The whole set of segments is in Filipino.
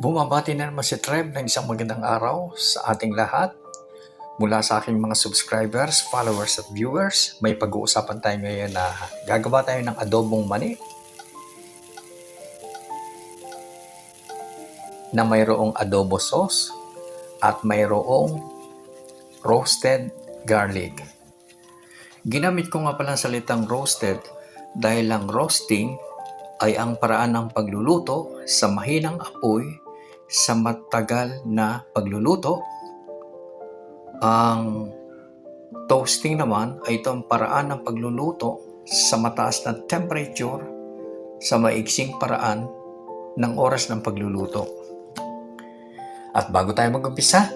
Bumabati na naman si Trev ng isang magandang araw sa ating lahat. Mula sa aking mga subscribers, followers at viewers, may pag-uusapan tayo ngayon na gagawa tayo ng adobong mani na mayroong adobo sauce at mayroong roasted garlic. Ginamit ko nga pala ang salitang roasted dahil ang roasting ay ang paraan ng pagluluto sa mahinang apoy sa matagal na pagluluto. Ang toasting naman ay ito ang paraan ng pagluluto sa mataas na temperature sa maiksing paraan ng oras ng pagluluto. At bago tayo mag-umpisa,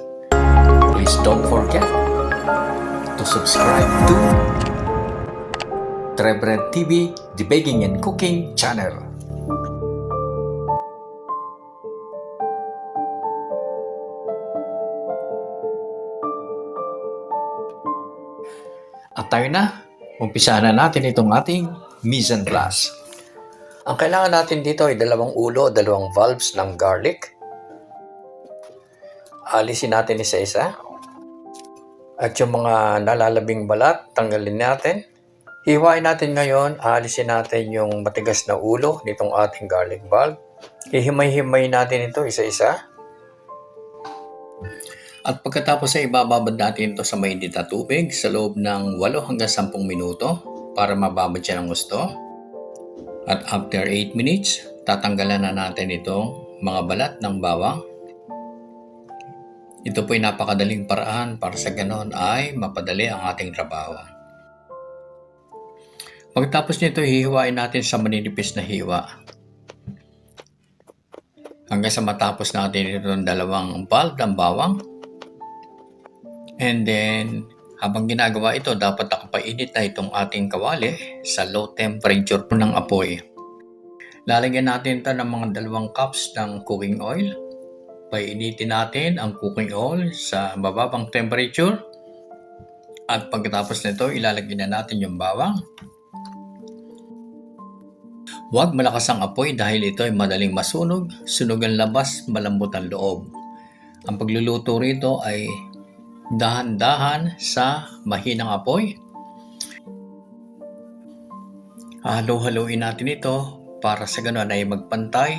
please don't forget to subscribe to Trev Red TV, the Baking and Cooking Channel. At tayo na, umpisa na natin itong ating mise en place. Ang kailangan natin dito ay 2 ulo, 2 valves ng garlic. Alisin natin isa-isa. At yung mga nalalabing balat, tanggalin natin. Hiwain natin ngayon, alisin natin yung matigas na ulo nitong ating garlic bulb. Hihimay-himay natin ito isa-isa. At pagkatapos ay ibababad natin ito sa mainit na tubig sa loob ng 8 hanggang 10 minuto para mababad siya ng gusto. At after 8 minutes, tatanggalan na natin itong mga balat ng bawang. Ito po ay napakadaling paraan para sa ganon ay mapadali ang ating trabaho. Pagkatapos nito, hihiwain natin sa maninipis na hiwa. Hanggang sa matapos natin itong 2 bulb ng bawang. And then, habang ginagawa ito, dapat nakapainit na itong ating kawali sa low temperature ng apoy. Lalagyan natin ito ng mga 2 cups ng cooking oil. Painitin natin ang cooking oil sa mababang temperature. At pagkatapos nito, ilalagyan na natin yung bawang. Huwag malakas ang apoy dahil ito ay madaling masunog. Sunog ang labas, malambot ang loob. Ang pagluluto rito ay dahan-dahan sa mahinang apoy. Halo-haluin natin ito para sa ganoon ay magpantay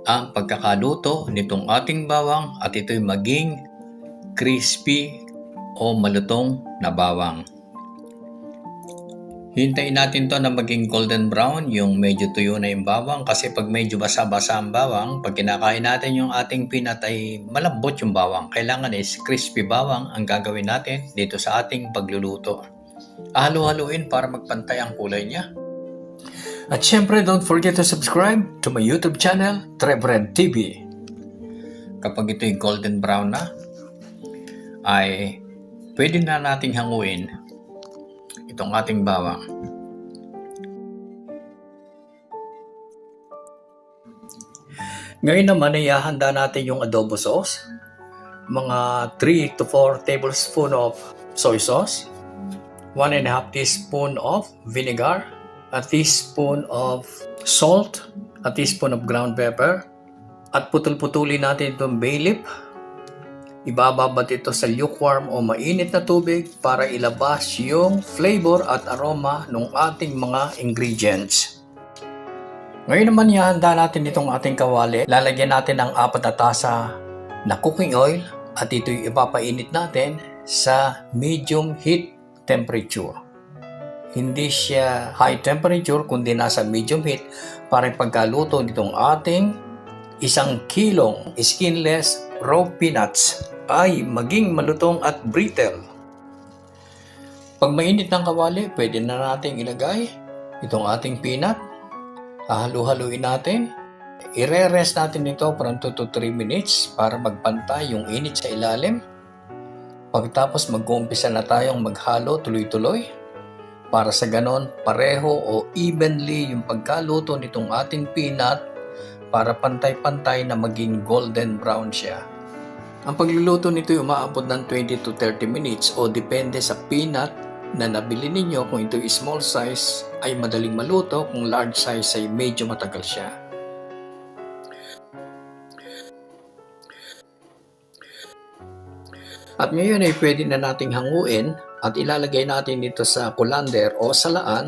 ang pagkakaluto nitong ating bawang at ito'y maging crispy o malutong na bawang. Hintayin natin to na maging golden brown, yung medyo tuyo na yung bawang, kasi pag medyo basa-basa ang bawang, pag kinakain natin yung ating peanut ay malambot yung bawang. Kailangan is crispy bawang ang gagawin natin dito sa ating pagluluto. Halo-haluin para magpantay ang kulay niya. At syempre, don't forget to subscribe to my YouTube channel, Trev Red TV. Kapag ito'y golden brown na, ay pwede na nating hanguin itong ating bawang. Ngayon naman ay hahanda natin yung adobo sauce. Mga 3 to 4 tablespoon of soy sauce, 1.5 teaspoon of vinegar, a teaspoon of salt, a teaspoon of ground pepper, at putol-putulin natin itong bay leaf. Ibababad ito sa lukewarm o mainit na tubig para ilabas yung flavor at aroma ng ating mga ingredients. Ngayon naman ihanda natin itong ating kawali. Lalagyan natin ng 4 na tasa na cooking oil at ito'y ipapainit natin sa medium heat temperature. Hindi siya high temperature kundi nasa medium heat para pagkaluto nitong ating 1 kilong skinless raw peanuts ay maging malutong at brittle. Pag mainit ng kawali, pwede na natin ilagay itong ating peanut. Halu-haluin natin. I-rest natin ito for 2 to 3 minutes para magpantay yung init sa ilalim. Pagkatapos mag-uumpisa na tayong maghalo tuloy-tuloy para sa ganon pareho o evenly yung pagkaluto nitong ating peanut para pantay-pantay na maging golden brown siya. Ang pagluluto nito ay umaabot ng 20 to 30 minutes o depende sa peanut na nabili ninyo, kung ito is small size, ay madaling maluto. Kung large size ay medyo matagal siya. At ngayon ay pwede na nating hanguin at ilalagay natin ito sa colander o salaan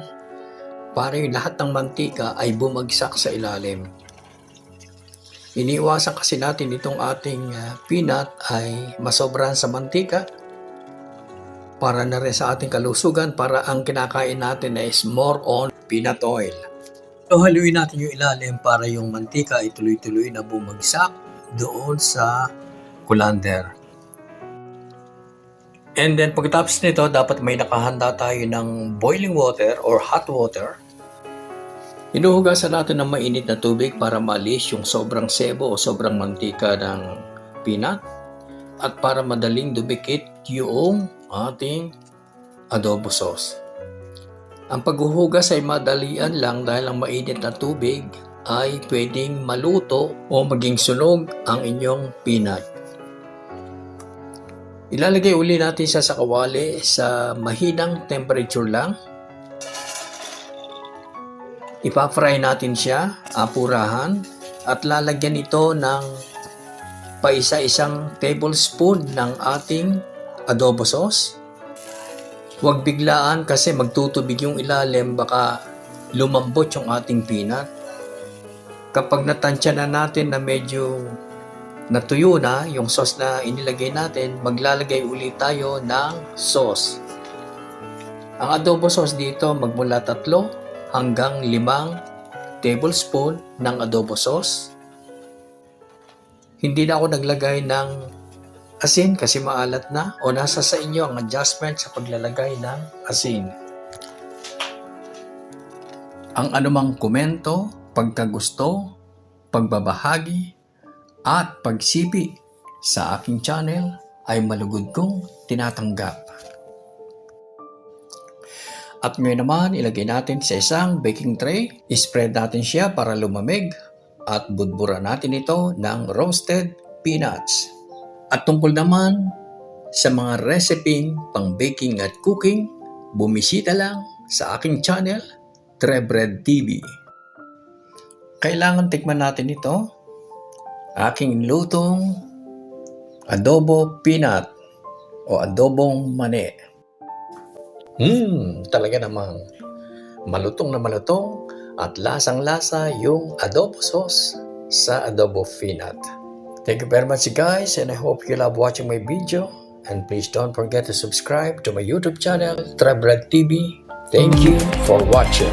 para yung lahat ng mantika ay bumagsak sa ilalim. Iniiwasan kasi natin itong ating peanut ay masobrahan sa mantika para na rin sa ating kalusugan, para ang kinakain natin is more on peanut oil. So haluin natin yung ilalim para yung mantika ay tuloy-tuloy na bumagsak doon sa colander. And then pagkatapos nito, dapat may nakahanda tayo ng boiling water or hot water. Hinuhugasan natin ng mainit na tubig para maalis yung sobrang sebo o sobrang mantika ng peanut at para madaling dumikit yung ating adobo sauce. Ang paghuhugas ay madalian lang dahil ang mainit na tubig ay pwedeng maluto o maging sunog ang inyong peanut. Ilalagay uli natin siya sa kawali sa mahinang temperature lang. Ipa-fry natin siya, apurahan, at lalagyan ito ng paisa-isang tablespoon ng ating adobo sauce. Huwag biglaan kasi magtutubig yung ilalim, baka lumambot yung ating peanut. Kapag natansya na natin na medyo natuyo na yung sauce na inilagay natin, maglalagay ulit tayo ng sauce. Ang adobo sauce dito magmula 3 hanggang 5 tablespoon ng adobo sauce. Hindi na ako naglagay ng asin kasi maalat na, o nasa sa inyo ang adjustment sa paglalagay ng asin. Ang anumang komento, pagkagusto, pagbabahagi, at pagsipi sa aking channel ay malugod kong tinatanggap. At ngayon naman, ilagay natin sa isang baking tray. Spread natin siya para lumamig at budbura natin ito ng roasted peanuts. At tungkol naman sa mga reseping pang baking at cooking, bumisita lang sa aking channel, Trebred TV. Kailangan tikman natin ito. Aking lutong adobo peanut o adobong mani. Talaga namang malutong na malutong at lasang-lasa yung adobo sauce sa adobo peanut. Thank you very much guys, and I hope you love watching my video. And please don't forget to subscribe to my YouTube channel, Trebred TV. Thank you for watching.